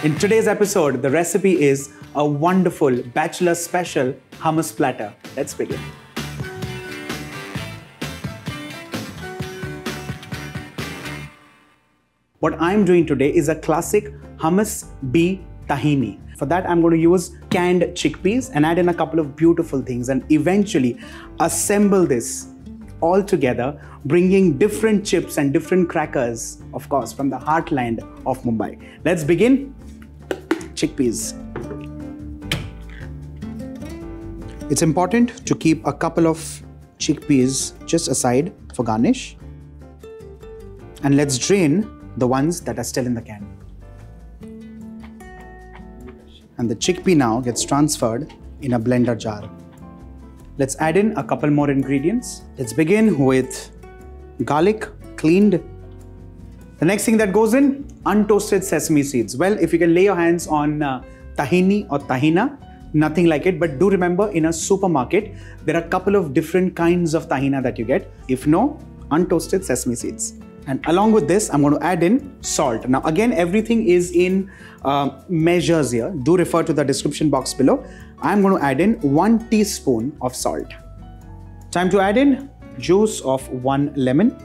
In today's episode, the recipe is a wonderful bachelor special hummus platter. Let's begin. What I'm doing today is a classic Hummus Bi Tahini. For that, I'm going to use canned chickpeas and add in a couple of beautiful things and eventually assemble this all together, bringing different chips and different crackers, of course, from the heartland of Mumbai. Let's begin. Chickpeas. It's important to keep a couple of chickpeas just aside for garnish. And let's drain the ones that are still in the can. And the chickpea now gets transferred in a blender jar. Let's add in a couple more ingredients. Let's begin with garlic, cleaned. The next thing that goes in, untoasted sesame seeds. Well, if you can lay your hands on tahini or tahina, nothing like it. But do remember, in a supermarket, there are a couple of different kinds of tahina that you get. If no, untoasted sesame seeds. And along with this, I'm going to add in salt. Now, again, everything is in measures here. Do refer to the description box below. I'm going to add in 1 teaspoon of salt. Time to add in juice of 1 lemon.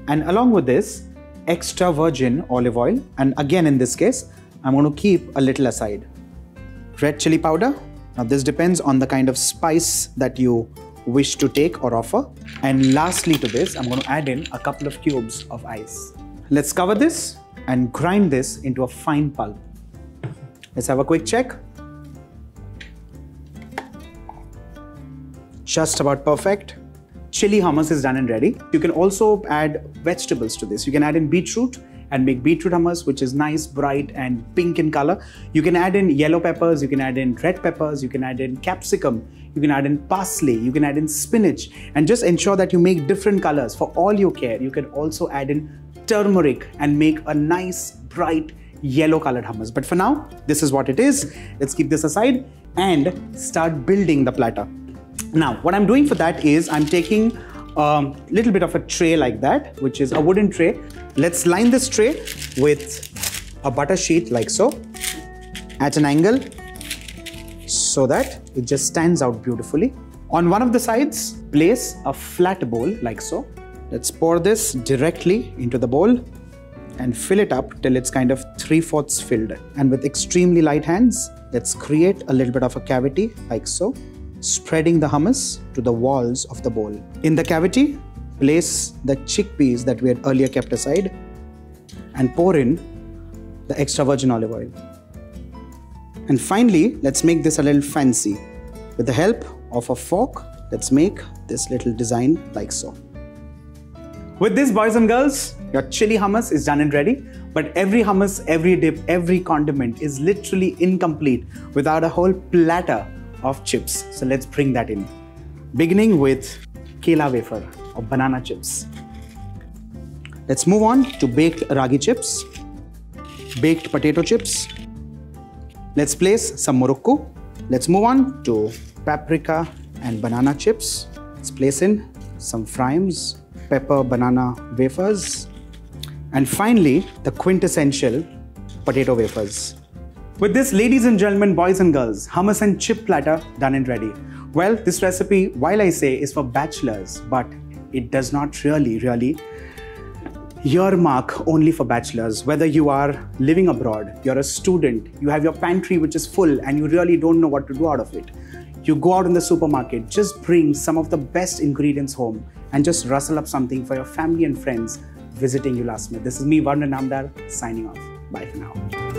And along with this, extra virgin olive oil. And again, in this case, I'm going to keep a little aside. Red chili powder. Now, this depends on the kind of spice that you wish to take or offer. And lastly to this, I'm going to add in a couple of cubes of ice. Let's cover this and grind this into a fine pulp. Let's have a quick check. Just about perfect. Chili hummus is done and ready. You can also add vegetables to this. You can add in beetroot and make beetroot hummus, which is nice, bright and pink in color. You can add in yellow peppers, you can add in red peppers, you can add in capsicum, you can add in parsley, you can add in spinach, and just ensure that you make different colors for all you care. You can also add in turmeric and make a nice, bright, yellow colored hummus. But for now, this is what it is. Let's keep this aside and start building the platter. Now, what I'm doing for that is I'm taking a little bit of a tray like that, which is a wooden tray. Let's line this tray with a butter sheet like so, at an angle, so that it just stands out beautifully. On one of the sides, place a flat bowl like so. Let's pour this directly into the bowl and fill it up till it's kind of 3/4 filled. And with extremely light hands, let's create a little bit of a cavity like so, spreading the hummus to the walls of the bowl. In the cavity, place the chickpeas that we had earlier kept aside and pour in the extra virgin olive oil. And finally, let's make this a little fancy. With the help of a fork, let's make this little design like so. With this, boys and girls, your chili hummus is done and ready. But every hummus, every dip, every condiment is literally incomplete without a whole platter of chips. So let's bring that in. Beginning with kela wafer or banana chips. Let's move on to baked ragi chips, baked potato chips. Let's place some morocco. Let's move on to paprika and banana chips. Let's place in some frimes, pepper banana wafers, and finally the quintessential potato wafers. With this, ladies and gentlemen, boys and girls, hummus and chip platter done and ready. Well, this recipe, while I say is for bachelors, but it does not really earmark only for bachelors. Whether you are living abroad, you're a student, you have your pantry which is full and you really don't know what to do out of it. You go out in the supermarket, just bring some of the best ingredients home and just rustle up something for your family and friends visiting you last minute. This is me, Varun, signing off. Bye for now.